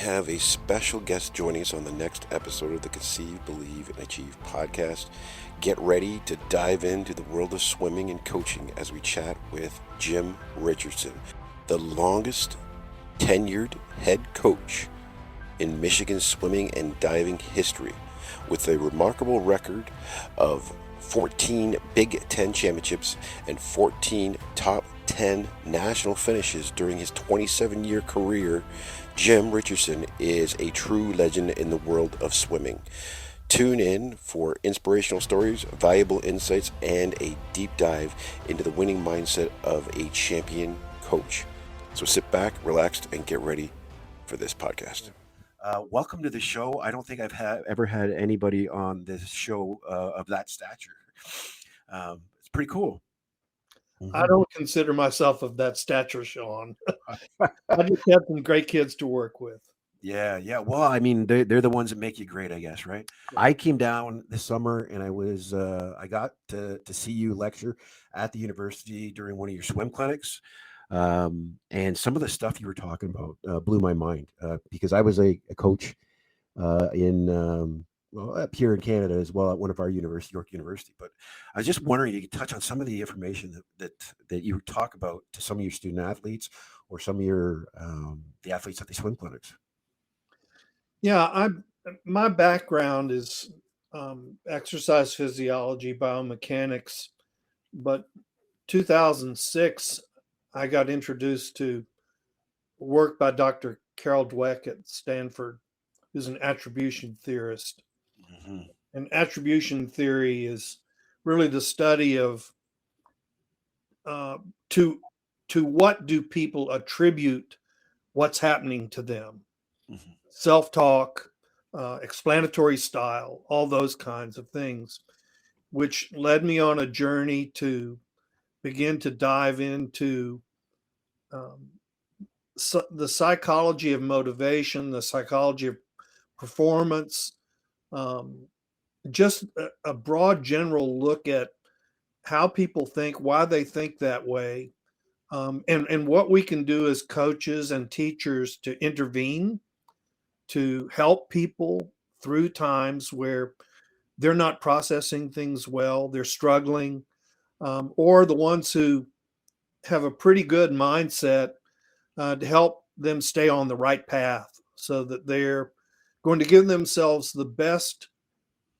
have a special guest joining us on the next episode of the Conceive, Believe, and Achieve podcast. Get ready to dive into the world of swimming and coaching as we chat with Jim Richardson, the longest tenured head coach in Michigan swimming and diving history, with a remarkable record of 14 Big Ten championships and 14 top 10 national finishes during his 27-year career. Jim Richardson is a true legend in the world of swimming. Tune in for inspirational stories, valuable insights, and a deep dive into the winning mindset of a champion coach. So sit back, relax, and get ready for this podcast. Welcome to the show. I don't think I've ever had anybody on this show of that stature. It's pretty cool. I don't consider myself of that stature, Sean. I just have some great kids to work with. Yeah. Well, I mean, they're the ones that make you great, I guess, right? I came down this summer and I got to see you lecture at the university during one of your swim clinics. And some of the stuff you were talking about blew my mind because I was a coach up here in Canada as well at one of our universities, York University. But I was just wondering, you could touch on some of the information that you talk about to some of your student athletes or some of your the athletes at the swim clinics. Yeah, my background is exercise physiology, biomechanics, but 2006 I got introduced to work by Dr. Carol Dweck at Stanford, who's an attribution theorist. Mm-hmm. And attribution theory is really the study of to what do people attribute what's happening to them. Mm-hmm. Self-talk, explanatory style, all those kinds of things, which led me on a journey to begin to dive into the psychology of motivation, the psychology of performance, just a broad general look at how people think, why they think that way, and what we can do as coaches and teachers to intervene, to help people through times where they're not processing things well, they're struggling, or the ones who have a pretty good mindset to help them stay on the right path so that they're going to give themselves the best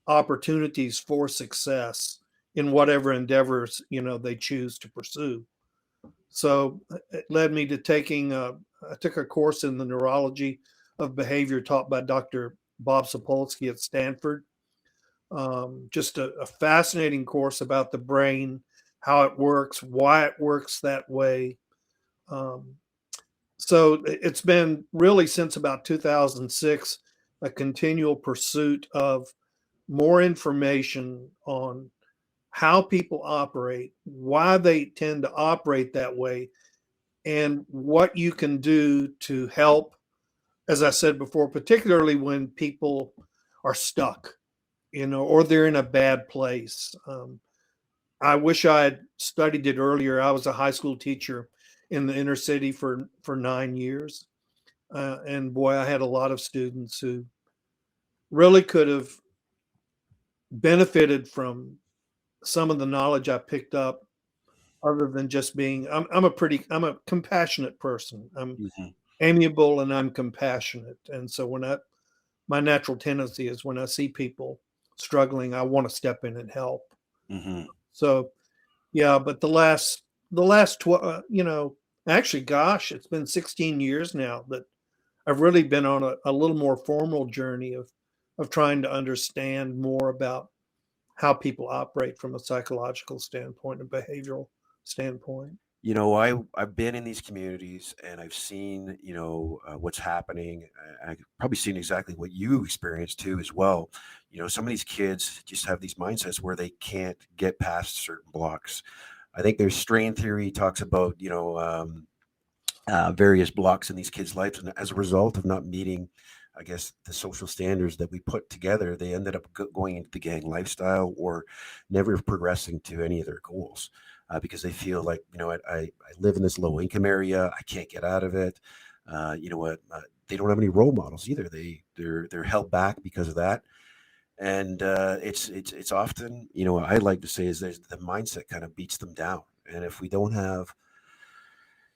opportunities for success in whatever endeavors they choose to pursue. So it led me to I took a course in the neurology of behavior taught by Dr. Bob Sapolsky at Stanford. Just a fascinating course about the brain, how it works, why it works that way. So it's been really since about 2006 a continual pursuit of more information on how people operate, why they tend to operate that way, and what you can do to help, as I said before, particularly when people are stuck, or they're in a bad place. I wish I had studied it earlier. I was a high school teacher in the inner city for 9 years. And boy, I had a lot of students who really could have benefited from some of the knowledge I picked up, other than just being, I'm a compassionate person. I'm amiable and I'm compassionate. And so my natural tendency is when I see people struggling, I want to step in and help. Mm-hmm. So, yeah, but the last 12, actually, gosh, it's been 16 years now that I've really been on a little more formal journey of trying to understand more about how people operate from a psychological standpoint and behavioral standpoint. I've been in these communities and I've seen, what's happening. I've probably seen exactly what you experienced too as well. Some of these kids just have these mindsets where they can't get past certain blocks. I think there's strain theory talks about, various blocks in these kids' lives. And as a result of not meeting, I guess, the social standards that we put together, they ended up going into the gang lifestyle or never progressing to any of their goals. Because they feel like, I live in this low income area. I can't get out of it. they don't have any role models either. They're held back because of that. And it's often, what I like to say is there's the mindset kind of beats them down. And if we don't have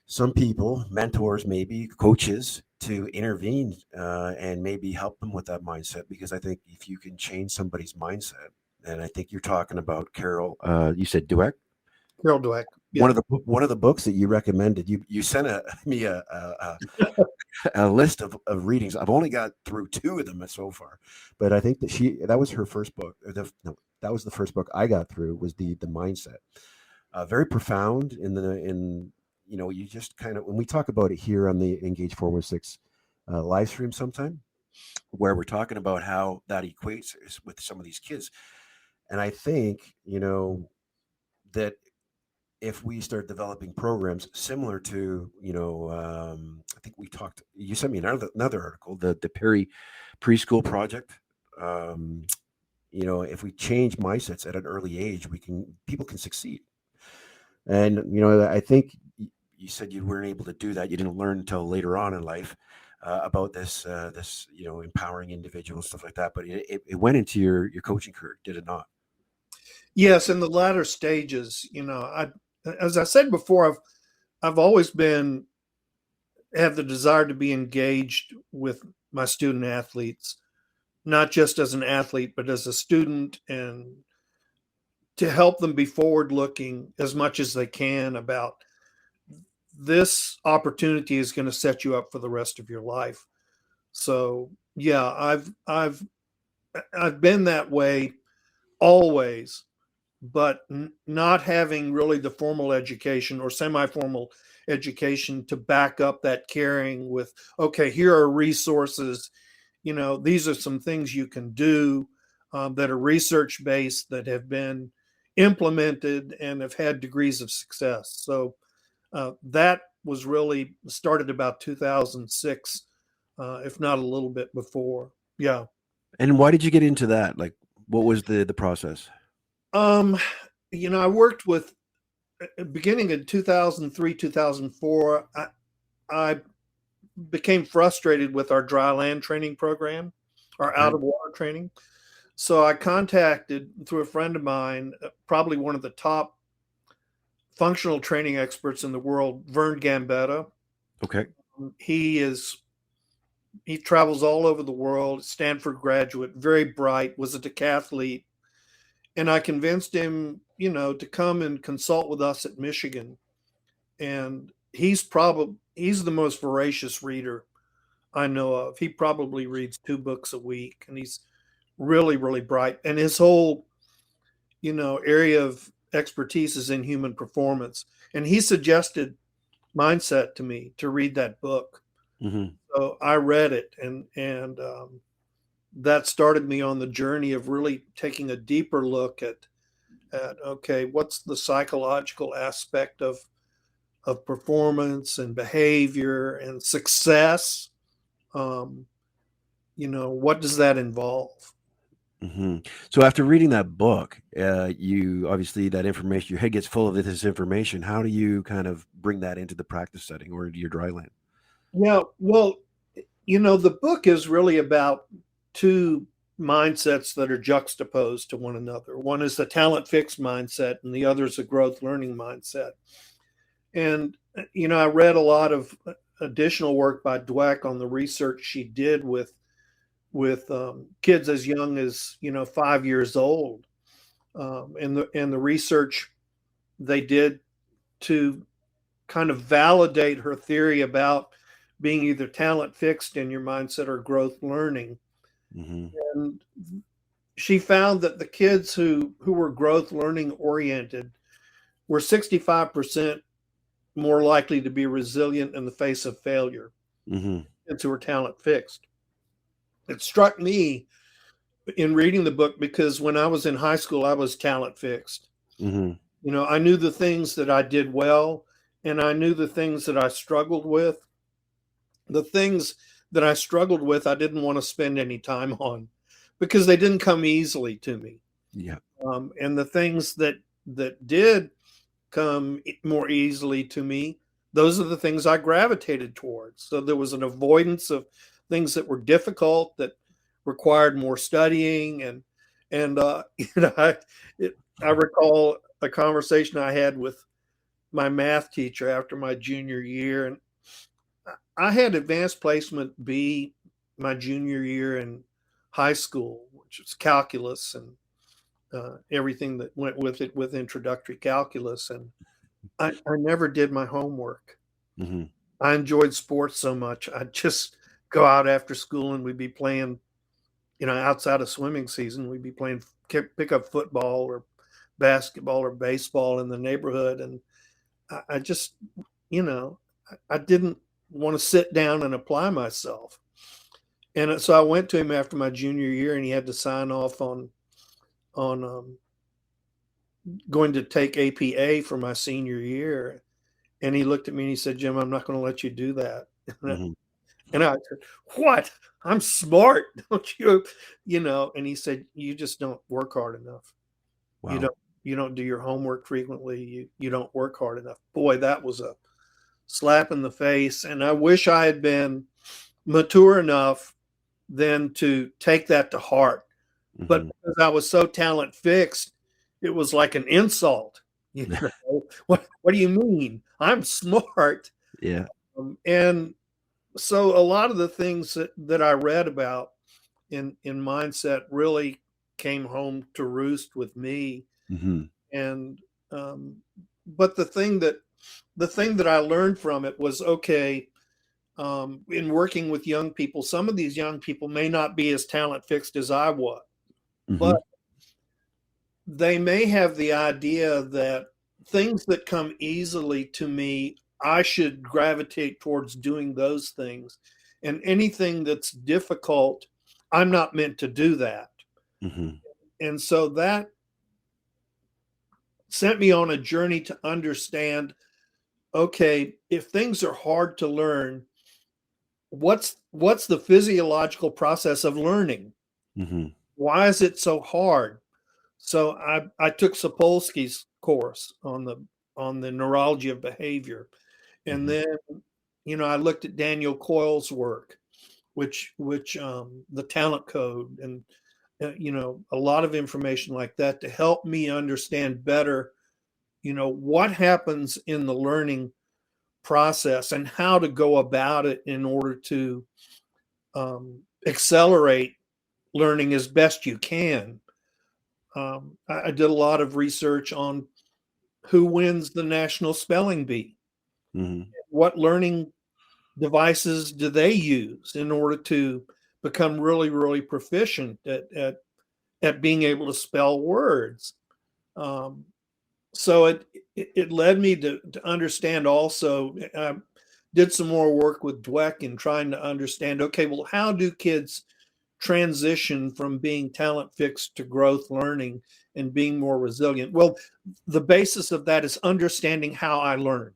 some people, mentors, maybe coaches, to intervene and maybe help them with that mindset, because I think if you can change somebody's mindset, and I think you're talking about Carol, you said Dweck. Carol Dweck. One Yeah. of the books that you recommended, you sent me a list of readings. I've only got through two of them so far, but I think that was her first book. No, that was the first book I got through, was the mindset. Very profound you just kind of, when we talk about it here on the Engage 416 live stream sometime, where we're talking about how that equates with some of these kids. And I think, that if we start developing programs similar to, I think you sent me another article, the Perry Preschool Project. If we change mindsets at an early age, people can succeed. And, I think you said you weren't able to do that. You didn't learn until later on in life about this, empowering individuals, stuff like that. But it went into your coaching career, did it not? Yes, in the latter stages, as I said before, I've always have the desire to be engaged with my student athletes, not just as an athlete, but as a student, and to help them be forward looking as much as they can about this opportunity is going to set you up for the rest of your life. So yeah, I've been that way always, but not having really the formal education or semi-formal education to back up that caring with, okay, here are resources, these are some things you can do that are research based, that have been implemented and have had degrees of success. So that was really started about 2006, if not a little bit before. Yeah. And why did you get into that? Like, what was the process? Um, I worked with, beginning in 2003, 2004, I became frustrated with our dry land training program, our Okay. out of water training. So I contacted, through a friend of mine, probably one of the top functional training experts in the world, Vern Gambetta. Okay. He travels all over the world, Stanford graduate, very bright, was a decathlete. And I convinced him, to come and consult with us at Michigan. And he's the most voracious reader I know of. He probably reads 2 books a week, and he's really, really bright. And his whole, area of expertise is in human performance. And he suggested Mindset to me to read that book. Mm-hmm. So I read it, and that started me on the journey of really taking a deeper look at okay, what's the psychological aspect of performance and behavior and success. What does that involve? Mm-hmm. So after reading that book, you obviously, that information, your head gets full of this information. How do you kind of bring that into the practice setting or into your dry land? Yeah, well, the book is really about two mindsets that are juxtaposed to one another. One is the talent fixed mindset, and the other is a growth learning mindset. And, I read a lot of additional work by Dweck on the research she did with kids as young as 5 years old, and the research they did to kind of validate her theory about being either talent fixed in your mindset or growth learning. Mm-hmm. And she found that the kids who were growth learning oriented were 65% more likely to be resilient in the face of failure. Mm-hmm. Kids who were talent fixed. It struck me in reading the book because when I was in high school, I was talent fixed. Mm-hmm. I knew the things that I did well, and I knew the things that I struggled with. The things that I struggled with, I didn't want to spend any time on because they didn't come easily to me. Yeah. And the things that did come more easily to me, those are the things I gravitated towards. So there was an avoidance of things that were difficult, that required more studying, and I recall a conversation I had with my math teacher after my junior year, and I had advanced placement B my junior year in high school, which was calculus and everything that went with it, with introductory calculus, and I never did my homework. Mm-hmm. I enjoyed sports so much. I'd just go out after school and we'd be playing, outside of swimming season, we'd be playing pick up football or basketball or baseball in the neighborhood. And I just, I didn't want to sit down and apply myself. And so I went to him after my junior year, and he had to sign off on going to take APA for my senior year. And he looked at me and he said, "Jim, I'm not going to let you do that." Mm-hmm. And I said, "What? I'm smart, don't you?" And he said, "You just don't work hard enough. Wow. You don't do your homework frequently. You don't work hard enough." Boy, that was a slap in the face. And I wish I had been mature enough then to take that to heart. Mm-hmm. But because I was so talent fixed, it was like an insult. What do you mean? I'm smart. Yeah. And so a lot of the things that I read about in mindset really came home to roost with me. Mm-hmm. And but the thing that I learned from it was, okay, in working with young people, some of these young people may not be as talent fixed as I was, Mm-hmm. but they may have the idea that things that come easily to me, I should gravitate towards doing those things. And anything that's difficult, I'm not meant to do that. Mm-hmm. And so that sent me on a journey to understand, okay, if things are hard to learn, what's the physiological process of learning? Mm-hmm. Why is it so hard? So I took Sapolsky's course on the neurology of behavior. And Mm-hmm. then, I looked at Daniel Coyle's work, which the talent code, and a lot of information like that to help me understand better, what happens in the learning process and how to go about it in order to accelerate learning as best you can. I did a lot of research on who wins the National Spelling Bee. Mm-hmm. What learning devices do they use in order to become really, really proficient at being able to spell words? So it led me to understand also. I did some more work with Dweck in trying to understand, okay, well, how do kids transition from being talent fixed to growth learning and being more resilient? Well, the basis of that is understanding how I learn,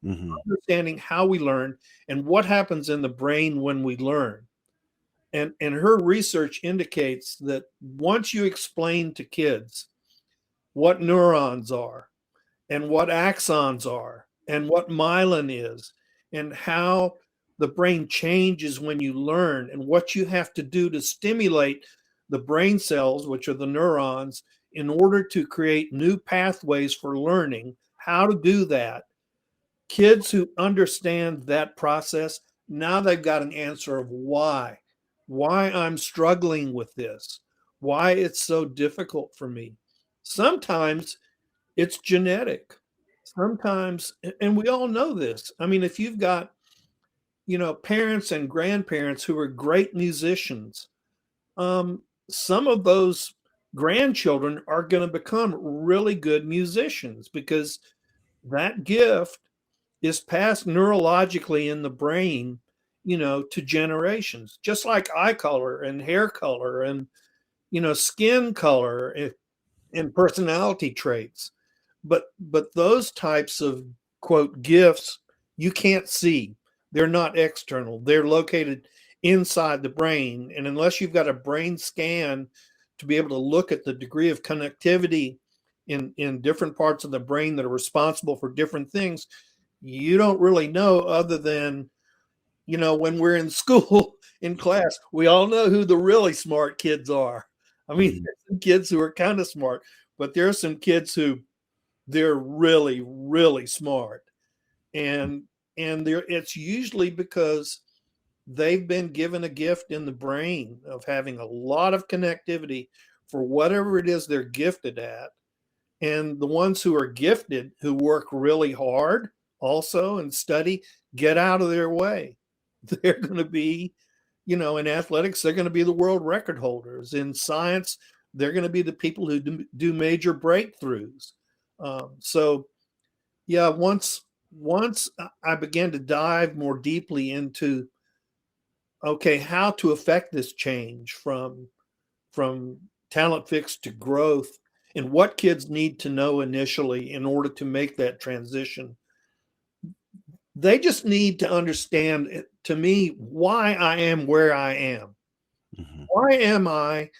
Mm-hmm. understanding how we learn and what happens in the brain when we learn. And her research indicates that once you explain to kids what neurons are and what axons are and what myelin is and how the brain changes when you learn and what you have to do to stimulate the brain cells, which are the neurons, in order to create new pathways for learning, how to do that. Kids who understand that process, now they've got an answer of why I'm struggling with this, why it's so difficult for me. Sometimes it's genetic. Sometimes, and we all know this. I mean, if you've got, parents and grandparents who are great musicians, some of those grandchildren are going to become really good musicians because that gift is passed neurologically in the brain, to generations, just like eye color and hair color and, skin color and personality traits. But those types of quote gifts you can't see. They're not external. They're located inside the brain. And unless you've got a brain scan to be able to look at the degree of connectivity in different parts of the brain that are responsible for different things, You don't really know, other than, when we're in school, in class, we all know who the really smart kids are. I mean, Mhm. there's some kids who are kind of smart, but there are some kids who they're really, really smart. And it's usually because they've been given a gift in the brain of having a lot of connectivity for whatever it is they're gifted at. And the ones who are gifted, who work really hard also and study, get out of their way. They're going to be, in athletics, they're going to be the world record holders. In science, they're going to be the people who do major breakthroughs. So, yeah, once I began to dive more deeply into, okay, how to affect this change from talent fix to growth, and what kids need to know initially in order to make that transition. They just need to understand, to me, why I am where I am. Mhm. Why am I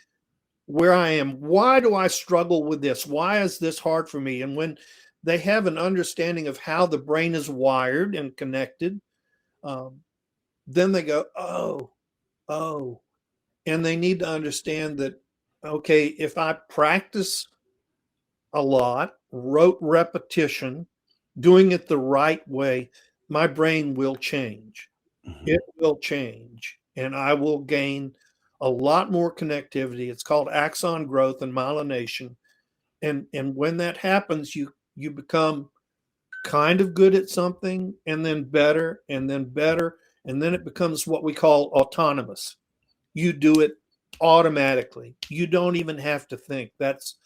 where I am? Why do I struggle with this? Why is this hard for me? And when they have an understanding of how the brain is wired and connected, um, then they go, oh, and they need to understand that, okay, if I practice a lot, rote repetition, doing it the right way, my brain will change. Mhm. It will change, and I will gain a lot more connectivity. It's called axon growth and myelination. And when that happens, you become kind of good at something, and then better, and then better, and then it becomes what we call autonomous. You do it automatically. You don't even have to think. That's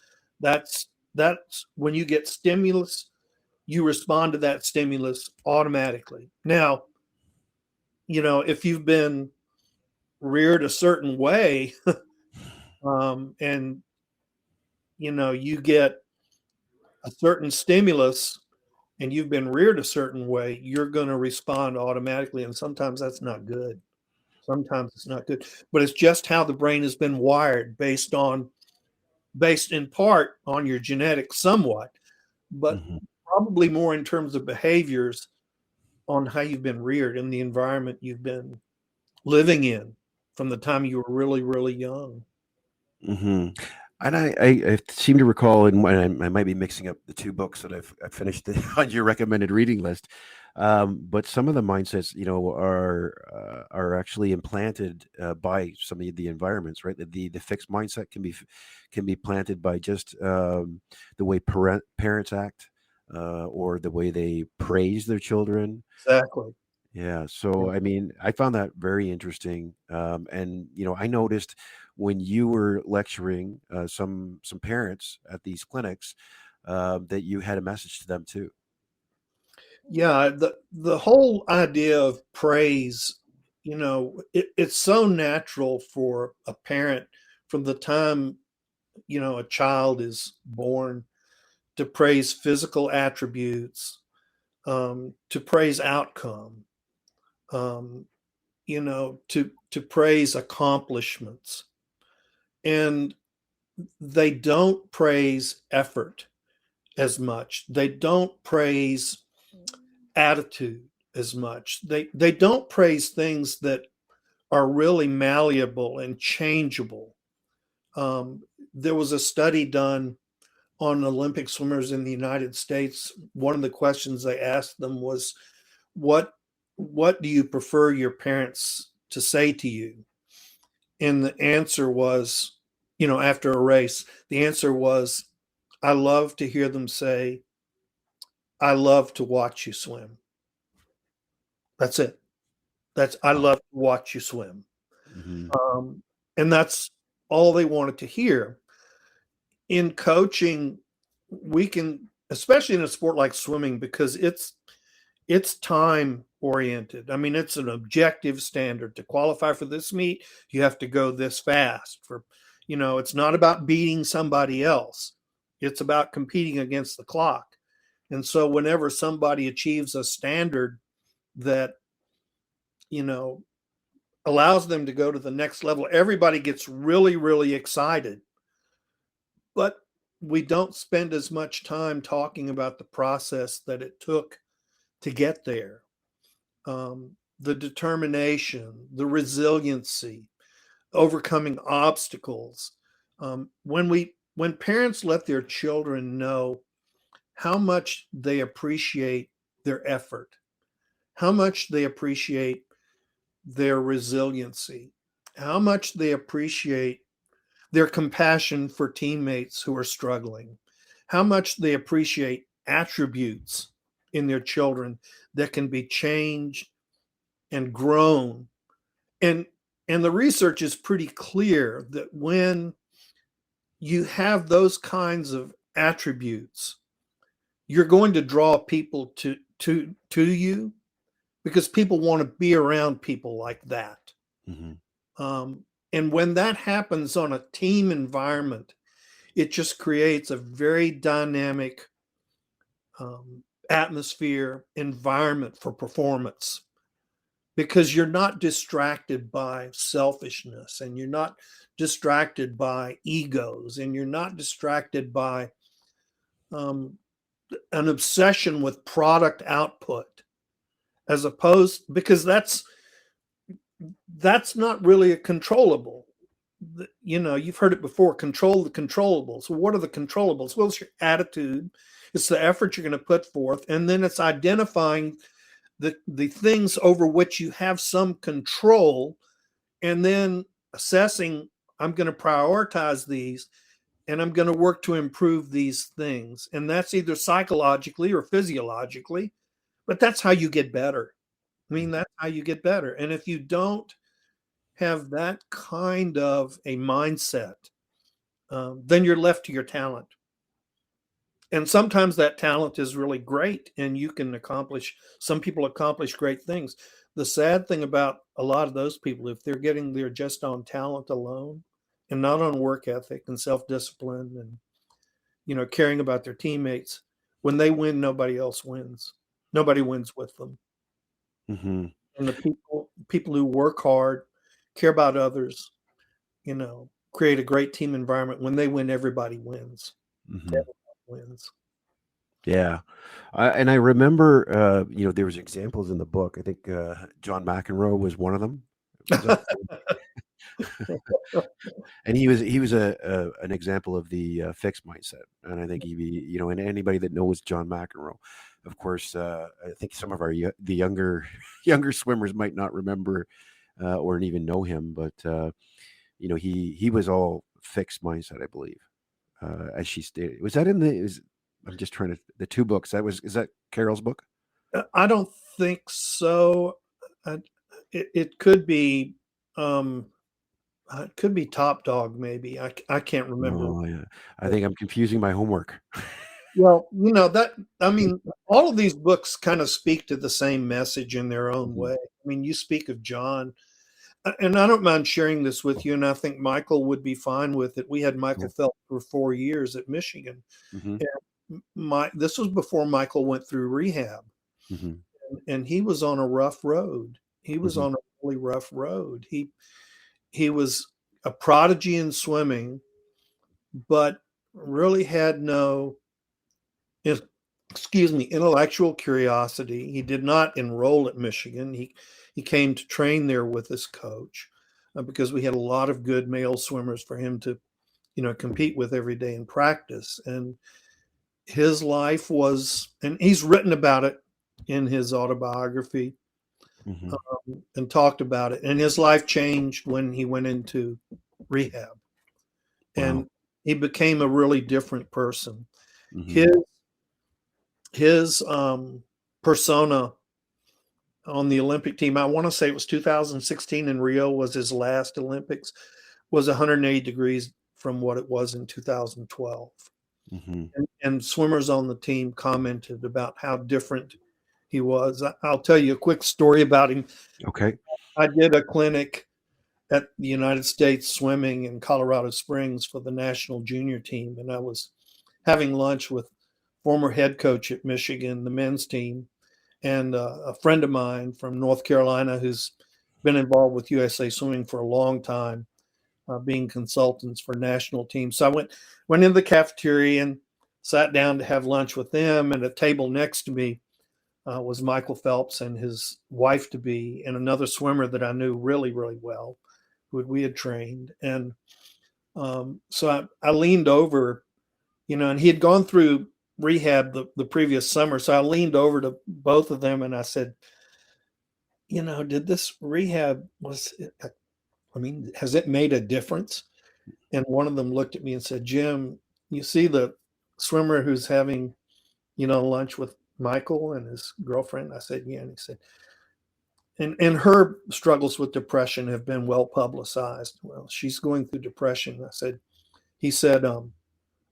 when you get stimulus, you respond to that stimulus automatically. Now, if you've been reared a certain way, and you get a certain stimulus, and you've been reared a certain way, you're going to respond automatically, and sometimes that's not good. Sometimes it's not good, but it's just how the brain has been wired, based in part on your genetics somewhat, but Mhm. probably more in terms of behaviors on how you've been reared in the environment you've been living in from the time you were really, really young. Mhm. And I seem to recall, and I might be mixing up the two books that I've finished on your recommended reading list, but some of the mindsets, are actually implanted by some of the environments, right? The fixed mindset can be planted by just the way parents act, or the way they praise their children. Exactly. Yeah, Yeah. so I mean, I found that very interesting, and I noticed when you were lecturing some parents at these clinics, that you had a message to them too. Yeah, the whole idea of praise, it's so natural for a parent from the time, a child is born, to praise physical attributes, to praise outcome, um, to praise accomplishments. And they don't praise effort as much. They don't praise attitude as much. They don't praise things that are really malleable and changeable. Um, there was a study done on Olympic swimmers in the United States. One of the questions they asked them was, "What what do you prefer your parents to say to you?" And the answer was, after a race, the answer was, "I love to hear them say, 'I love to watch you swim.'" That's it. That's, "I Wow. love to watch you swim." Hmm. Um, and that's all they wanted to hear. In coaching, we can, especially in a sport like swimming, because it's time oriented. I mean, it's an objective standard. To qualify for this meet, you have to go this fast. It's not about beating somebody else. It's about competing against the clock. And so whenever somebody achieves a standard that, you know, allows them to go to the next level, everybody gets really, really excited. But we don't spend as much time talking about the process that it took to get there. The determination, the resiliency, overcoming obstacles. When parents let their children know how much they appreciate their effort, how much they appreciate their resiliency, how much they appreciate their compassion for teammates who are struggling, how much they appreciate attributes in their children that can be changed and grown. And and the research is pretty clear that when you have those kinds of attributes, you're going to draw people to you because people want to be around people like that. Mm-hmm. And when that happens on a team environment, it just creates a very dynamic atmosphere, environment for performance because you're not distracted by selfishness and you're not distracted by egos and you're not distracted by an obsession with product output as opposed because that's not really a controllable. You've heard it before, control the controllables. Well, what are the controllables? Well, it's your attitude, it's the effort you're going to put forth, and then it's identifying the things over which you have some control, and then assessing, I'm going to prioritize these, and I'm going to work to improve these things. And that's either psychologically or physiologically, but that's how you get better. I mean, that's how you get better. And if you don't have that kind of a mindset, then you're left to your talent. And sometimes that talent is really great and you can some people accomplish great things. The sad thing about a lot of those people, if they're just on talent alone and not on work ethic and self-discipline and, caring about their teammates, when they win, nobody else wins. Nobody wins with them. Mm-hmm. And the people who work hard, care about others, create a great team environment. When they win, everybody wins. Mm-hmm. Everybody wins. Yeah. And I remember, there was examples in the book. I think John McEnroe was one of them. And he was an example of the fixed mindset. And I think and anybody that knows John McEnroe, of course, I think some of the younger swimmers might not remember or even know him, but he was all fixed mindset, I believe. As she stated, was that I'm just trying to the two books. Is that Carol's book? I don't think so. It could be. It could be Top Dog, maybe. I can't remember. Oh, yeah. I think I'm confusing my homework. Well, all of these books kind of speak to the same message in their own way. I mean, you speak of John, and I don't mind sharing this with you, and I think Michael would be fine with it. We had Michael Phelps for 4 years at Michigan. Mm-hmm. And this was before Michael went through rehab. Mm-hmm. And he was on a rough road. He was on a really rough road. He was a prodigy in swimming, but really had no, intellectual curiosity. He did not enroll at Michigan. He came to train there with his coach because we had a lot of good male swimmers for him to, compete with every day in practice. And his life was, and he's written about it in his autobiography. Mm-hmm. And talked about it. And his life changed when he went into rehab. Wow. And he became a really different person. Mm-hmm. His persona on the Olympic team, I want to say it was 2016 in Rio was his last Olympics, was 180 degrees from what it was in 2012. Mm-hmm. And swimmers on the team commented about how different he was. I'll tell you a quick story about him. Okay. I did a clinic at the United States Swimming in Colorado Springs for the national junior team, and I was having lunch with former head coach at Michigan, the men's team, and a friend of mine from North Carolina who's been involved with USA Swimming for a long time, being consultants for national teams. So I went in the cafeteria and sat down to have lunch with them, and at a table next to me was Michael Phelps and his wife to be, and another swimmer that I knew really, really well, who we had trained. And so I leaned over, and he had gone through rehab the previous summer. So I leaned over to both of them and I said, did this rehab has it made a difference? And one of them looked at me and said, Jim, you see the swimmer who's having, lunch with Michael and his girlfriend? I said, yeah. And he said, and her struggles with depression have been well publicized. Well, she's going through depression. He said,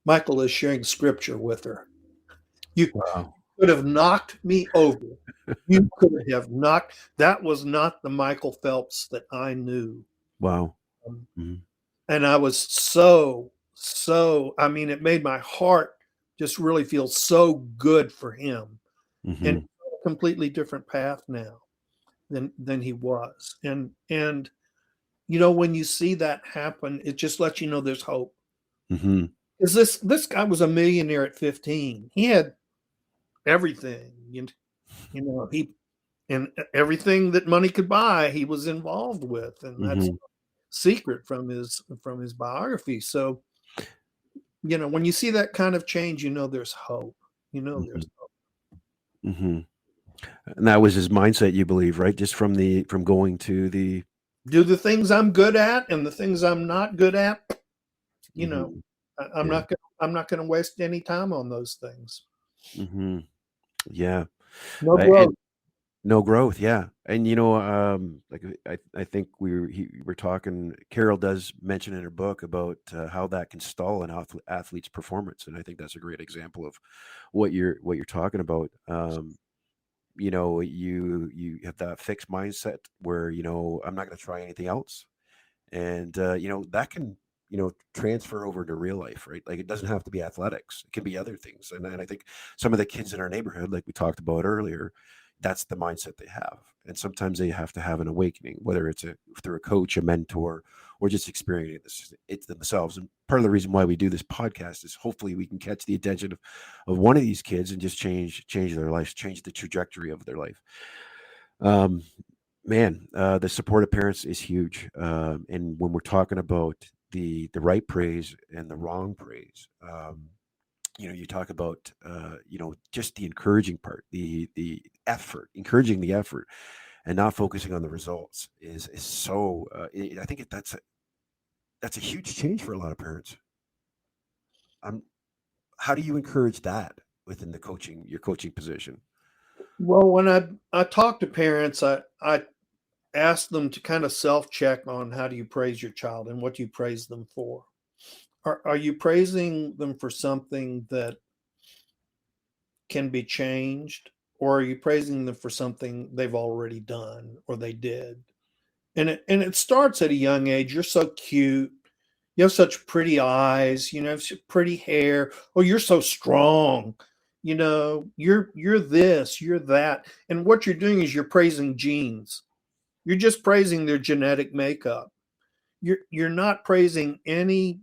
Michael is sharing scripture with her. You Wow. could have knocked me over. You could have knocked. That was not the Michael Phelps that I knew. Wow. Mm-hmm. And I was so, it made my heart just really feel so good for him. Mm-hmm. And a completely different path now than he was. And when you see that happen, it just lets you know there's hope. Mm-hmm. Because this guy was a millionaire at 15. He had everything, he and everything that money could buy, he was involved with, and that's secret from his biography. So, when you see that kind of change, there's hope. There's hope. Mm-hmm. And that was his mindset, you believe, right? Just from going to the do the things I'm good at and the things I'm not good at. I'm not going to waste any time on those things. Mm-hmm. Yeah. No growth. No growth. Yeah. And, like I think we were talking, Carol does mention in her book about how that can stall an athlete's performance. And I think that's a great example of what you're talking about. You have that fixed mindset where, I'm not going to try anything else. And, that can, transfer over to real life, right? Like it doesn't have to be athletics. It can be other things. And I think some of the kids in our neighborhood, like we talked about earlier, that's the mindset they have. And sometimes they have to have an awakening, whether it's through a coach, a mentor, or just experiencing it themselves. And part of the reason why we do this podcast is hopefully we can catch the attention of one of these kids and just change their life, change the trajectory of their life. Man, the support of parents is huge. And when we're talking about the right praise and the wrong praise, you talk about just the encouraging part, the effort, encouraging the effort, and not focusing on the results is so. I think that's a huge change for a lot of parents. How do you encourage that within your coaching position? Well, when I talk to parents, I ask them to kind of self-check on how do you praise your child and what do you praise them for. Are you praising them for something that can be changed, or are you praising them for something they've already done or they did? And it starts at a young age. You're so cute. You have such pretty eyes. You have pretty hair. Oh, you're so strong. You're this, you're that. And what you're doing is you're praising genes. You're just praising their genetic makeup. You're not praising any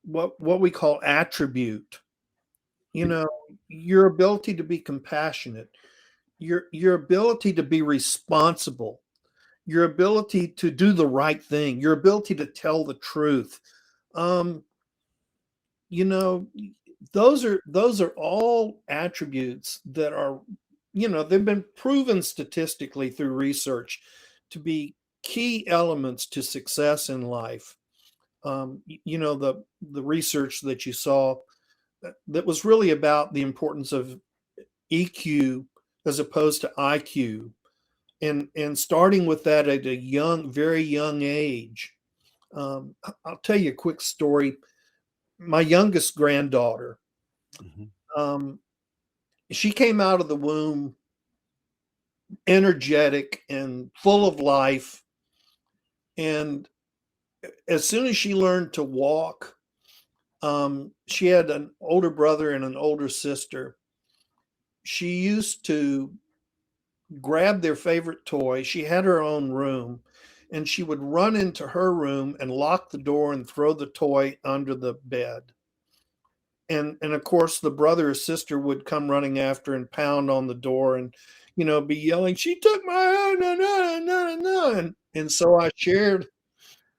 what we call attribute. Your ability to be compassionate, your ability to be responsible, your ability to do the right thing, your ability to tell the truth. Those are all attributes that are, they've been proven statistically through research to be key elements to success in life. The research that you saw that was really about the importance of EQ as opposed to IQ, and starting with that at a very young age. I'll tell you a quick story. My youngest granddaughter, she came out of the womb energetic and full of life. And as soon as she learned to walk, she had an older brother and an older sister. She used to grab their favorite toy. She had her own room, and she would run into her room and lock the door and throw the toy under the bed. and of course the brother or sister would come running after and pound on the door and be yelling, "She took my no no no no," and so I shared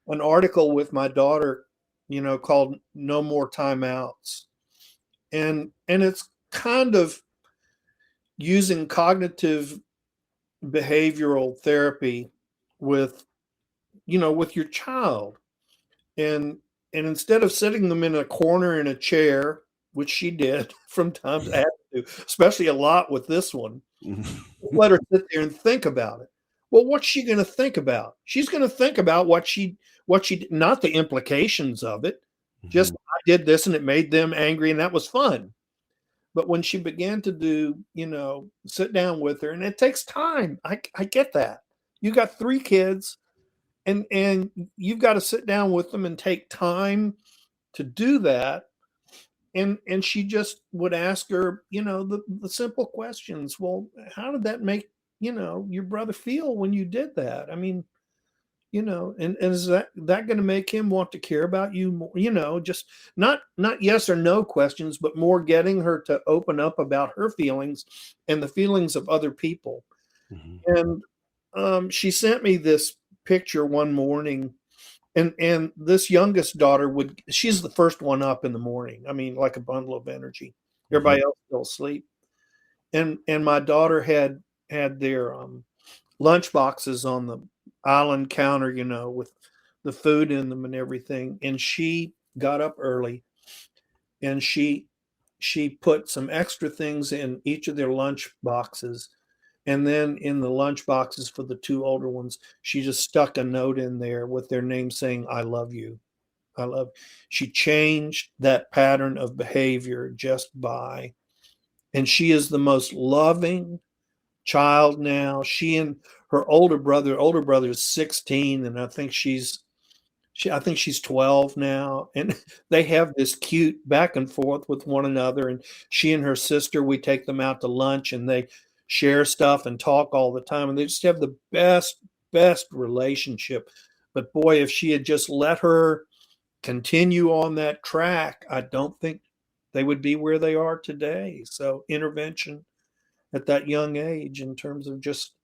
an article with my daughter, called "No More Timeouts," and it's kind of using cognitive behavioral therapy with with your child, and instead of sitting them in a corner in a chair, which she did from times I had to, especially a lot with this one, let her sit there and think about it. Well, what's she going to think about? She's going to think about what she not the implications of it. Just Mhm. I did this and it made them angry and that was fun. But when she began to do, sit down with her, and it takes time. I get that. You got 3 kids, and you've got to sit down with them and take time to do that. And she just would ask her, the simple questions. Well, how did that make, your brother feel when you did that? I mean, and is that going to make him want to care about you more? Just not yes or no questions, but more getting her to open up about her feelings and the feelings of other people. Mhm. And she sent me this picture one morning, and this youngest daughter she's the first one up in the morning. I mean, like a bundle of energy. Mhm. Everybody else still asleep. And my daughter had their lunch boxes on the island counter, with the food in them and everything. And she got up early and she put some extra things in each of their lunch boxes. And then in the lunch boxes for the 2 older ones, she just stuck a note in there with their name saying, "I love you. I love." She changed that pattern of behavior just by, and she is the most loving child now. She and her older brother is 16, and I think she's 12 now, and they have this cute back and forth with one another. And she and her sister, we take them out to lunch, and they share stuff and talk all the time, and they just have the best relationship. But boy, if she had just let her continue on that track, I don't think they would be where they are today. So intervention at that young age in terms of just,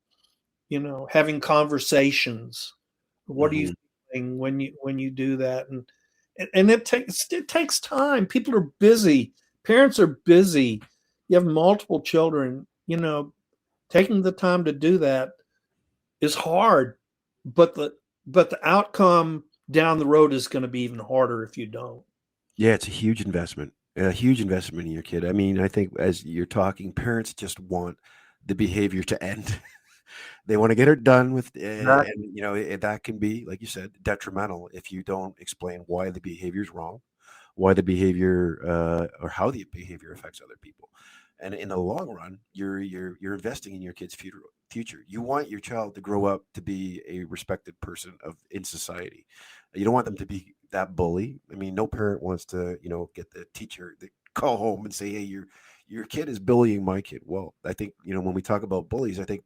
having conversations. What are you Mhm. feeling when you do that? And it takes time. People are busy. Parents are busy. You have multiple children, taking the time to do that is hard, but the outcome down the road is going to be even harder if you don't. Yeah, it's a huge investment in your kid. I mean, I think as you're talking, parents just want the behavior to end. They want to get it done with, Exactly. and that can be, like you said, detrimental if you don't explain why the behavior is wrong, why the behavior, or how the behavior affects other people. And in the long run, you're investing in your kid's future. You want your child to grow up to be a respected person in society. You don't want them to be that bully. I mean, no parent wants to, get the teacher to call home and say, "Hey, your kid is bullying my kid." Well, I think, when we talk about bullies, I think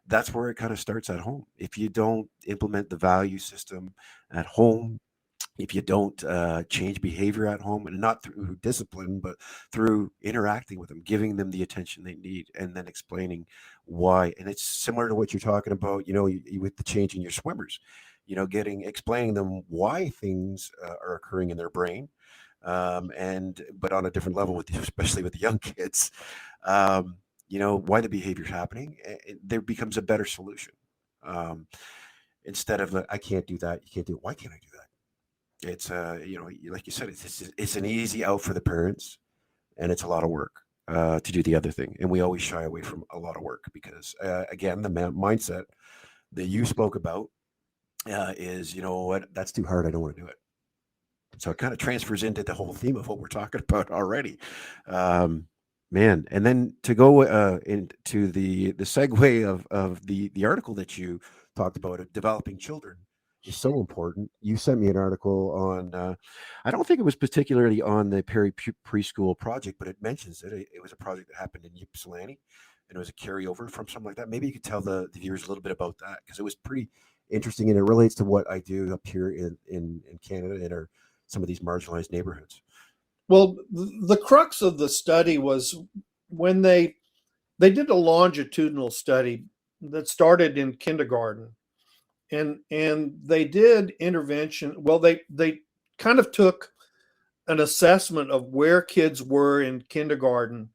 that's where it kind of starts at home. If you don't implement the value system at home, if you don't change behavior at home, and not through discipline, but through interacting with them, giving them the attention they need, and then explaining why. And it's similar to what you're talking about, with the change in your swimmers, explaining them why things are occurring in their brain, and but on a different level especially with the young kids, why the behavior's happening. There becomes a better solution. Um, Instead of I can't do that, you can't do it. Why can't I do that? It's like you said, it's an easy out for the parents, and it's a lot of work to do the other thing. And we always shy away from a lot of work because, again, the mindset that you spoke about is, what, that's too hard. I don't want to do it. So it kind of transfers into the whole theme of what we're talking about already. Um, Man, and then to go into the segue of the article that you talked about of developing children is so important. You sent me an article on, I don't think it was particularly on the Perry preschool project, but it mentions it. It was a project that happened in Ypsilanti, and it was a carryover from something like that. Maybe you could tell the viewers a little bit about that because it was pretty interesting, and it relates to what I do up here in Canada in our some of these marginalized neighborhoods. Well, the crux of the study was when they did a longitudinal study that started in kindergarten, and they did intervention. Well, they kind of took an assessment of where kids were in kindergarten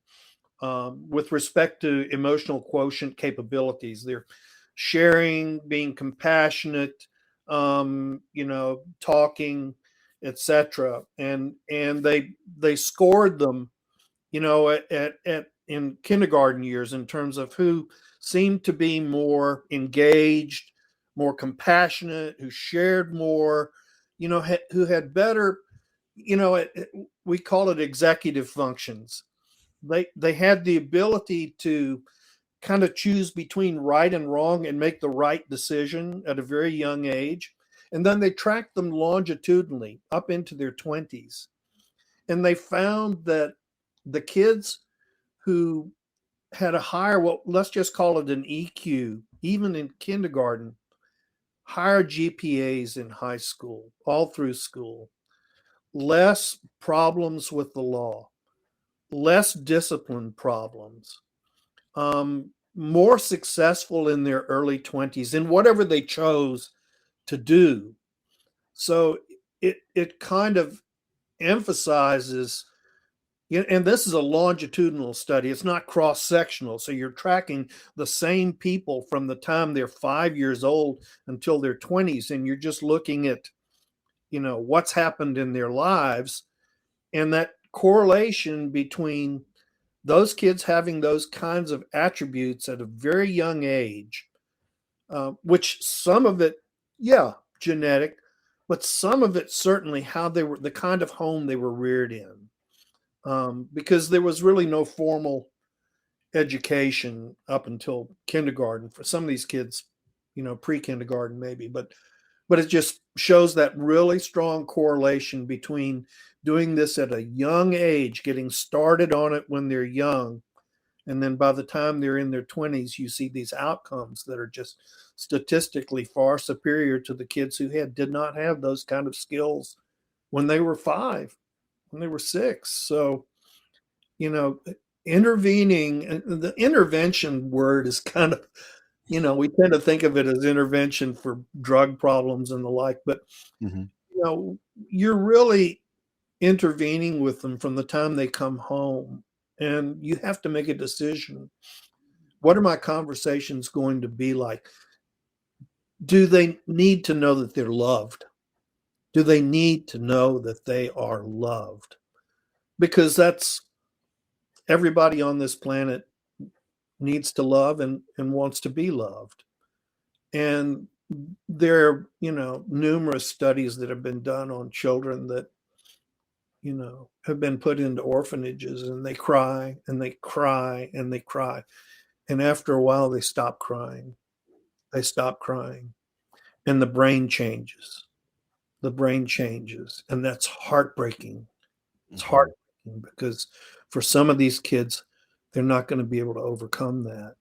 with respect to emotional quotient capabilities. They're sharing, being compassionate, talking, etc. And they scored them, at in kindergarten years in terms of who seemed to be more engaged, more compassionate, who shared more, who had better, we call it executive functions. They had the ability to kind of choose between right and wrong and make the right decision at a very young age. And then they tracked them longitudinally up into their 20s. And they found that the kids who had a higher, well, let's just call it an EQ, even in kindergarten, higher GPAs in high school, all through school, less problems with the law, less discipline problems, more successful in their early 20s in whatever they chose to do. So it kind of emphasizes, and this is a longitudinal study, it's not cross sectional. So you're tracking the same people from the time they're 5 years old until their 20s, and you're just looking at, what's happened in their lives, and that correlation between those kids having those kinds of attributes at a very young age, which some of it, yeah, genetic, but some of it certainly how they were, the kind of home they were reared in, because there was really no formal education up until kindergarten for some of these kids, pre-kindergarten maybe, but it just shows that really strong correlation between doing this at a young age, getting started on it when they're young, and then by the time they're in their 20s, you see these outcomes that are just statistically far superior to the kids who did not have those kind of skills when they were 5, when they were 6. So, you know, intervening, the intervention word is kind of, we tend to think of it as intervention for drug problems and the like, but, Mm-hmm. you know, you're really intervening with them from the time they come home. And you have to make a decision. What are my conversations going to be like? Do they need to know that they're loved? Do they need to know that they are loved? Because that's everybody on this planet needs to love and wants to be loved. And there are, numerous studies that have been done on children that, have been put into orphanages, and they cry and they cry and they cry. And after a while, they stop crying. They stop crying. And the brain changes. The brain changes. And that's heartbreaking. It's Mm-hmm. heartbreaking because for some of these kids, they're not going to be able to overcome that.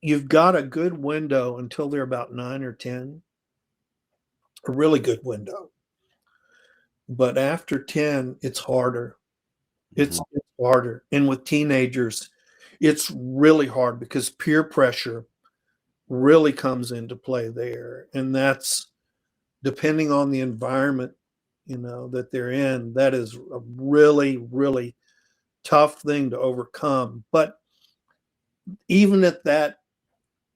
You've got a good window until they're about 9 or 10, a really good window. But after 10, it's harder. Mm-hmm. It's harder. And with teenagers, it's really hard because peer pressure really comes into play there. And that's depending on the environment, that they're in, that is a really, really tough thing to overcome. But even at that,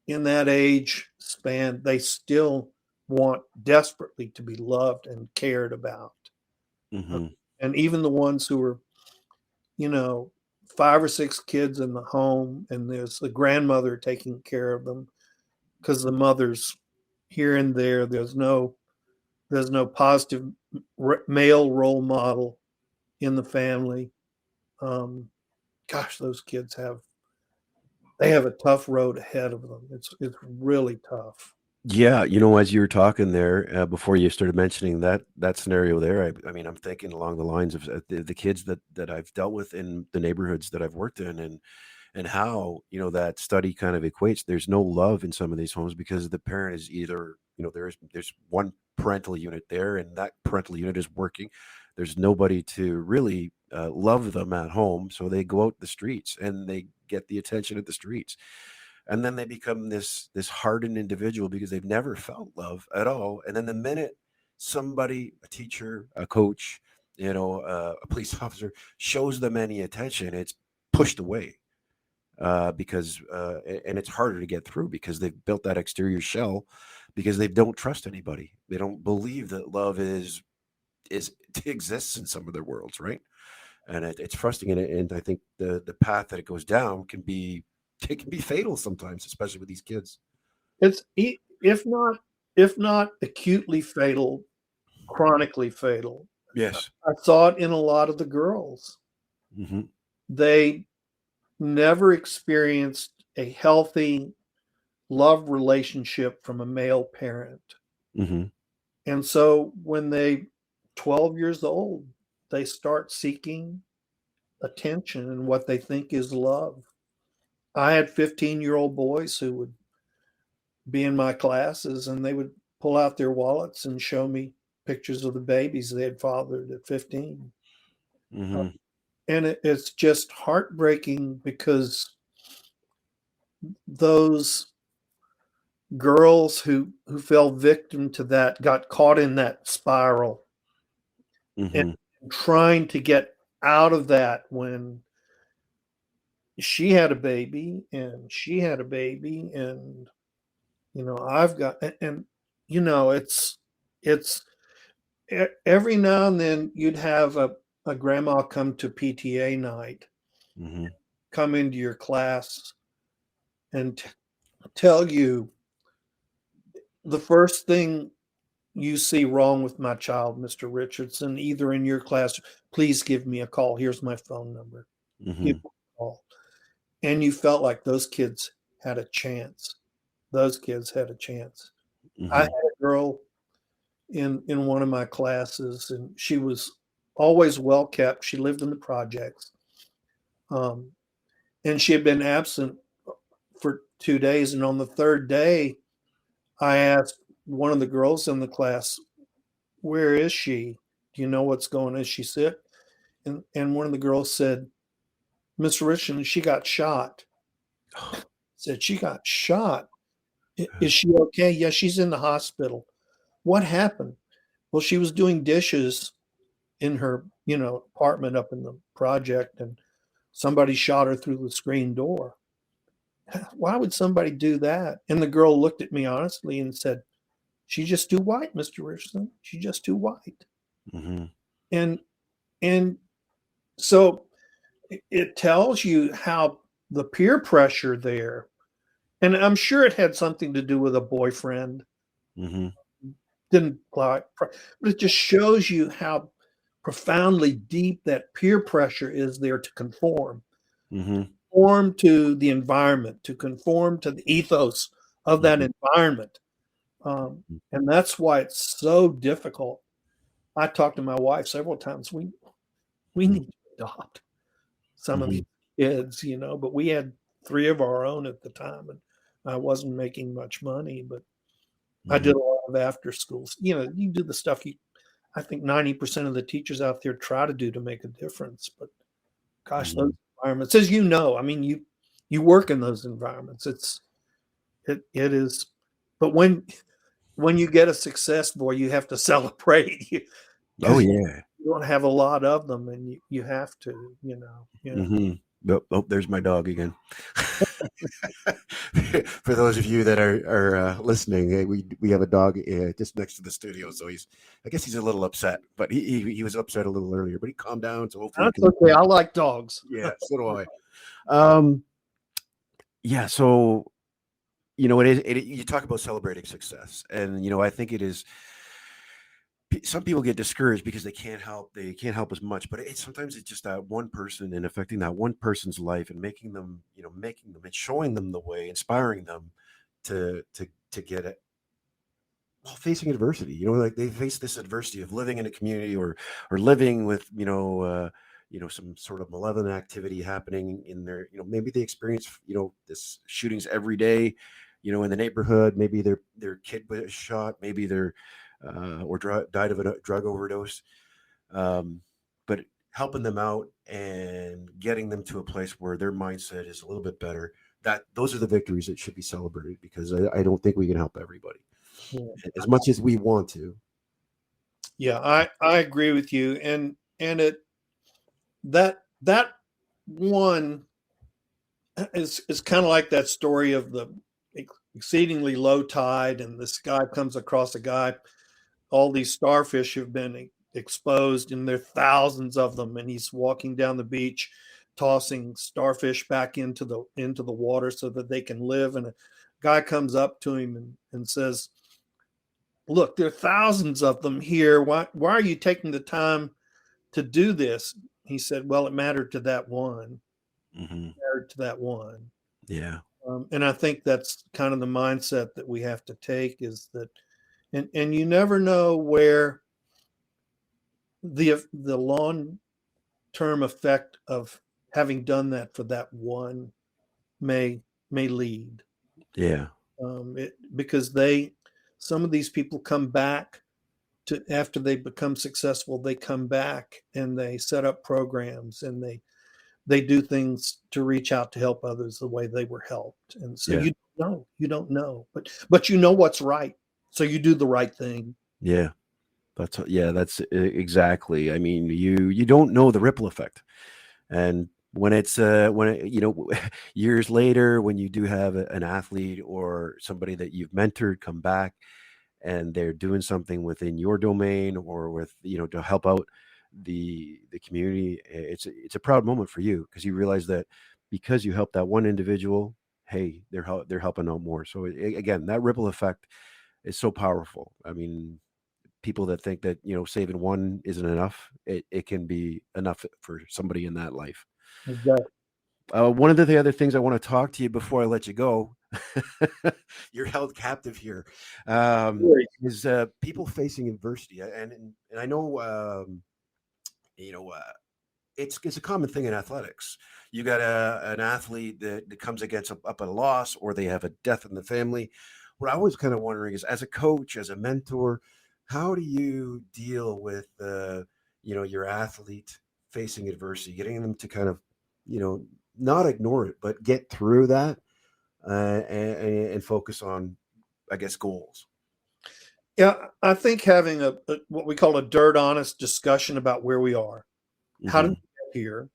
in that age span, they still want desperately to be loved and cared about. Mm-hmm. And even the ones who are, you know, 5 or 6 kids in the home, and there's the grandmother taking care of them because the mother's here and there. There's no positive male role model in the family. Um, gosh, those kids have a tough road ahead of them. It's really tough. Yeah, as you were talking there before you started mentioning that scenario there, I mean, I'm thinking along the lines of the kids that I've dealt with in the neighborhoods that I've worked in, and how that study kind of equates. There's no love in some of these homes because the parent is either there's one parental unit there, and that parental unit is working. There's nobody to really love them at home, so they go out the streets and they get the attention of the streets, and then they become this hardened individual because they've never felt love at all. And then the minute somebody, a teacher, a coach, a police officer shows them any attention, it's pushed away and it's harder to get through because they've built that exterior shell because they don't trust anybody. They don't believe that love is exists in some of their worlds, right? And it's frustrating, and I think the path that it goes down it can be fatal sometimes, especially with these kids. It's if not acutely fatal, chronically fatal. Yes. I saw it in a lot of the girls. Mm-hmm. They never experienced a healthy love relationship from a male parent. Mm-hmm. And so when they 12 years old, they start seeking attention and what they think is love. I had 15-year-old boys who would be in my classes and they would pull out their wallets and show me pictures of the babies they had fathered at 15. Mm-hmm. And it's just heartbreaking because those girls who fell victim to that got caught in that spiral and Mm-hmm. trying to get out of that when she had a baby and she had a baby and I've got and it's every now and then you'd have a grandma come to PTA night, Mm-hmm. come into your class and tell you the first thing you see wrong with my child, Mr. Richardson, either in your class, please give me a call. Here's my phone number. Give Mm-hmm. me a call. And you felt like those kids had a chance. Those kids had a chance. I had Mm-hmm. a girl in one of my classes, and she was always well kept. She lived in the projects, um, and she had been absent for 2 days. And on the third day, I asked one of the girls in the class, "Where is she? Do you know what's going on? Is she sick?" And one of the girls said, "Mr. Richardson, she got shot." Said she got shot. Is she okay? Yes, she's in the hospital. What happened? Well, she was doing dishes in her, apartment up in the project, and somebody shot her through the screen door. Why would somebody do that? And the girl looked at me honestly and said, "She's just too white, Mr. Richardson. She's just too white." Mm-hmm. And and so it tells you how the peer pressure there, and I'm sure it had something to do with a boyfriend. Mm-hmm. Didn't apply, but it just shows you how profoundly deep that peer pressure is there to Mm-hmm. conform to the environment, to conform to the ethos of that Mm-hmm. environment. And that's why it's so difficult. I talked to my wife several times. We need to adopt some of Mm-hmm. these kids, but we had three of our own at the time, and I wasn't making much money, but I Mm-hmm. did a lot of after schools. You do the stuff I think 90% of the teachers out there try to do to make a difference. But gosh, Mm-hmm. those environments, as I mean, you work in those environments. It is, but when you get a success, boy, you have to celebrate Oh because yeah. you don't have a lot of them, and you have to, yeah. Mm-hmm. Oh, there's my dog again. For those of you that are listening, we have a dog just next to the studio, so I guess he's a little upset, but he was upset a little earlier, but he calmed down, so hopefully he That's can. okay. I like dogs. Yeah, so do I. Um, yeah, so you talk about celebrating success, and I think it is. Some people get discouraged because they can't help as much, but sometimes it's just that one person and affecting that one person's life and making them and showing them the way, inspiring them to get it while facing adversity. Like they face this adversity of living in a community or living with some sort of malevolent activity happening in their. Maybe they experience this shootings every day, in the neighborhood. Maybe their kid was shot. Maybe they're or died of a drug overdose. But helping them out and getting them to a place where their mindset is a little bit better, that those are the victories that should be celebrated, because I don't think we can help everybody Yeah. as much as we want to. Yeah, I agree with you, and it that one is kind of like that story of the exceedingly low tide, and this guy comes across a guy. All these starfish have been exposed, and there are thousands of them, and he's walking down the beach, tossing starfish back into the water so that they can live. And a guy comes up to him and says, "Look, there are thousands of them here. Why are you taking the time to do this?" He said, "Well, it mattered to that one. Hmm. It mattered to that one." Yeah. And I think that's kind of the mindset that we have to take, is that, and you never know where the long term effect of having done that for that one may lead. Yeah. Because some of these people come back to, after they become successful, they come back and they set up programs, and they do things to reach out to help others the way they were helped. And so Yeah. you don't know, but you know what's right, so you do the right thing. Yeah. That's exactly. I mean, you don't know the ripple effect, and when it, years later, when you do have an athlete or somebody that you've mentored come back, and they're doing something within your domain, or with, to help out the community, it's a proud moment for you, because you realize that because you helped that one individual, hey, they're helping out more. So again, that ripple effect is so powerful. I mean, people that think that, saving one isn't enough, it can be enough for somebody in that life. Exactly. One of the other things I want to talk to you before I let you go, you're held captive here, is people facing adversity. And I know, you know, uh, it's a common thing in athletics. You got an athlete that comes against up at a loss, or they have a death in the family. What I was kind of wondering is, as a coach, as a mentor, how do you deal with your athlete facing adversity, getting them to kind of, you know not ignore it, but get through that, and focus on, I guess, goals. Yeah, I think having a what we call a dirt honest discussion about where we are. How did we Hmm. get here?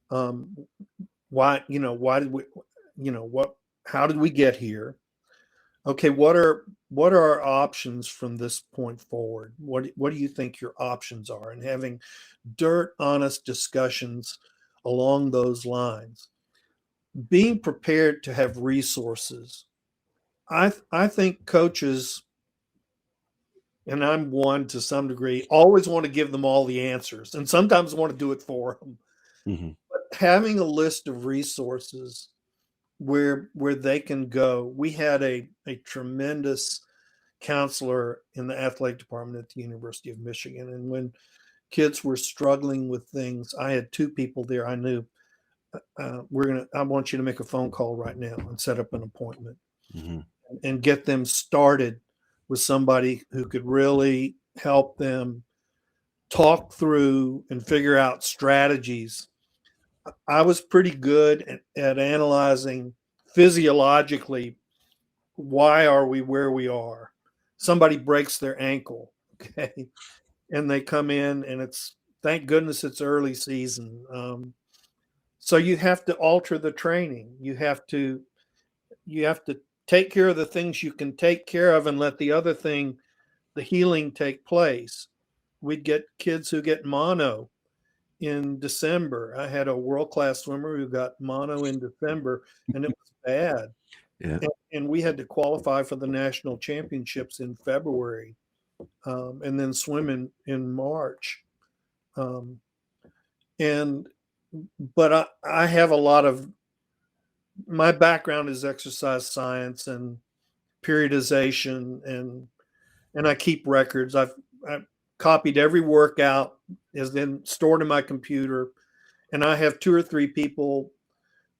Um, why did we, what, how did we get here? Okay, what are our options from this point forward? What do you think your options are? And having dirt honest discussions along those lines. Being prepared to have resources. I think coaches, and I'm one to some degree, always want to give them all the answers, and sometimes want to do it for them. Hmm. But having a list of resources where they can go. We had a tremendous counselor in the athletic department at the University of Michigan, and when kids were struggling with things, I had two people there. I knew, I want you to make a phone call right now and set up an appointment Hmm. and get them started with somebody who could really help them talk through and figure out strategies. I was pretty good at analyzing physiologically, why are we where we are. Somebody breaks their ankle, okay, and they come in, and it's, thank goodness it's early season. So you have to alter the training. You have to take care of the things you can take care of, and let the other thing, the healing, take place. We'd get kids who get mono in December. I had a world class swimmer who got mono in December, and it was bad. Yeah. And we had to qualify for the national championships in February, and then swim in March. Um, and but I have a lot of, my background is exercise science and periodization, and I keep records. I've copied every workout, is then stored in my computer, and I have two or three people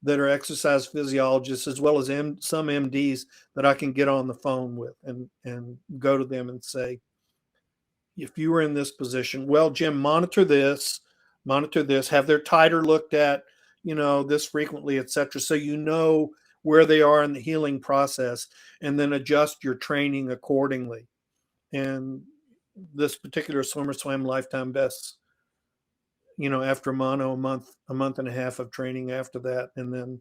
that are exercise physiologists, as well as some MDs, that I can get on the phone with and go to them and say, if you were in this position, well, Jim, monitor this, have their titer looked at, this frequently, etc. So you know where they are in the healing process, and then adjust your training accordingly. And this particular swimmer swam lifetime bests, after mono, a month and a half of training after that, and then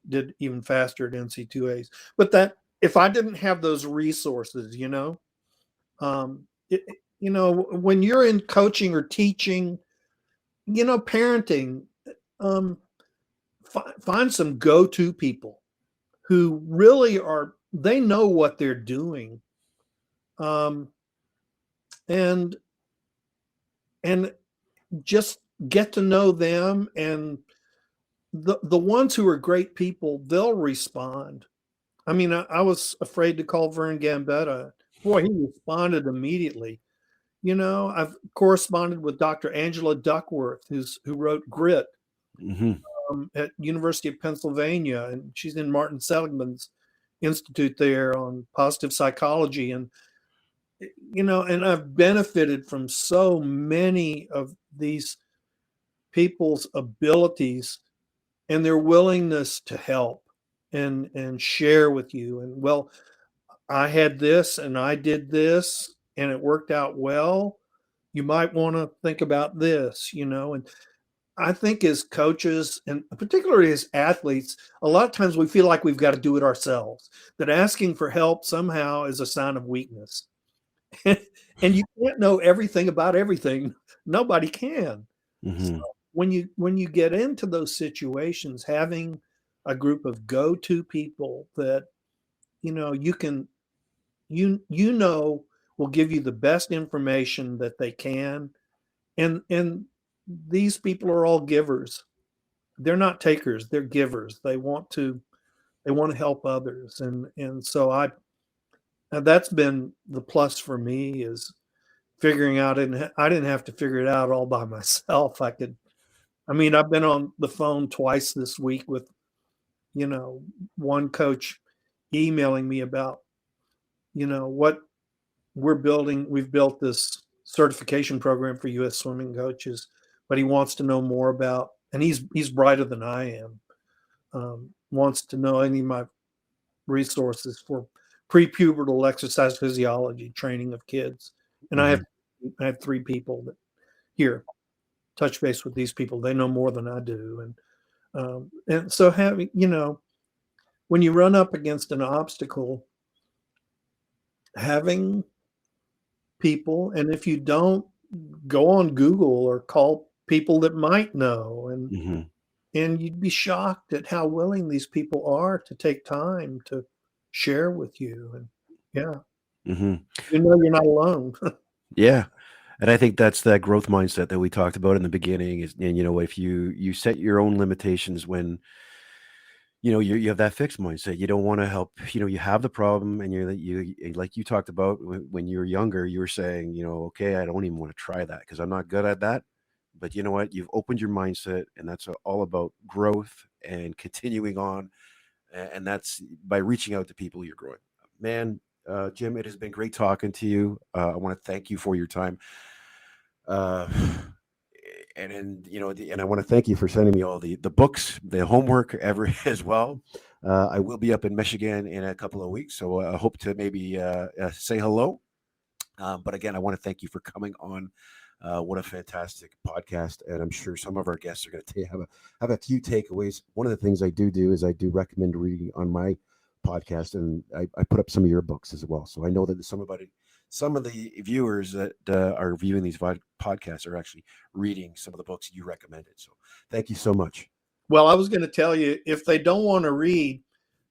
did even faster at NC2As. But that, if I didn't have those resources, um, it, when you're in coaching or teaching, parenting, um, find some go-to people who really they know what they're doing, um, and and just get to know them. And the ones who are great people, they'll respond. I mean, I was afraid to call Vern Gambetta. Boy, he responded immediately. I've corresponded with Dr. Angela Duckworth, who wrote Grit, at University of Pennsylvania, and she's in Martin Seligman's institute there on positive psychology. And and I've benefited from so many of these people's abilities and their willingness to help and share with you. And, well, I had this and I did this and it worked out well. You might want to think about this, and I think as coaches, and particularly as athletes, a lot of times we feel like we've got to do it ourselves, that asking for help somehow is a sign of weakness. And you can't know everything about everything. Nobody can. So when you get into those situations, having a group of go-to people that you can will give you the best information that they can, and these people are all givers. They're not takers, they're givers. They want to help others. And so that's been the plus for me, is figuring out, and I didn't have to figure it out all by myself. I've been on the phone twice this week with one coach emailing me about what we're building. We've built this certification program for U.S. swimming coaches, but he wants to know more about, and he's brighter than I am, wants to know any of my resources for prepubertal exercise physiology training of kids. And I have 3 people that here touch base with these people. They know more than I do. And so having, when you run up against an obstacle, having people, and if you don't, go on Google or call people that might know, and you'd be shocked at how willing these people are to take time to share with you. And you're not alone. Yeah. And I think that's that growth mindset that we talked about in the beginning is, and if you set your own limitations when, you have that fixed mindset, you don't want to help, you have the problem, and you like you talked about when you were younger, you were saying, okay, I don't even want to try that because I'm not good at that. But you know what? You've opened your mindset, and that's all about growth and continuing on. And that's by reaching out to people you're growing. Man, Jim, it has been great talking to you. I want to thank you for your time. Uh, and I want to thank you for sending me all the books, the homework ever as well. I will be up in Michigan in a couple of weeks, so I hope to maybe say hello. But again, I want to thank you for coming on. What a fantastic podcast, and I'm sure some of our guests are going to have a few takeaways. One of the things I do is I do recommend reading on my podcast, and I put up some of your books as well. So I know that some of the viewers that are viewing these podcasts are actually reading some of the books you recommended. So thank you so much. Well, I was going to tell you, if they don't want to read,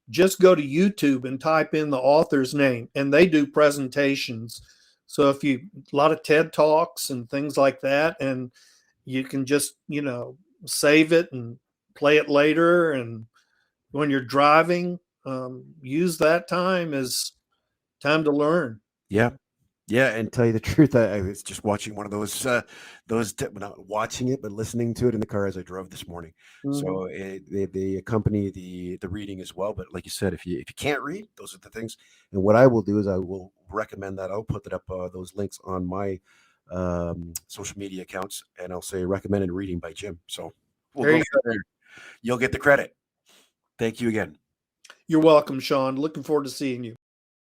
just go to YouTube and type in the author's name, and they do presentations. So a lot of TED Talks and things like that, and you can just, save it and play it later. And when you're driving, use that time as time to learn. Yeah. Yeah, and tell you the truth, I was just watching one of those not watching it, but listening to it in the car as I drove this morning. So they accompany the reading as well. But like you said, if you can't read, those are the things. And what I will do is I will recommend that. I'll put that up, those links on my social media accounts, and I'll say recommended reading by Jim. So we'll There go you from there. You'll get the credit. Thank you again. You're welcome, Sean. Looking forward to seeing you.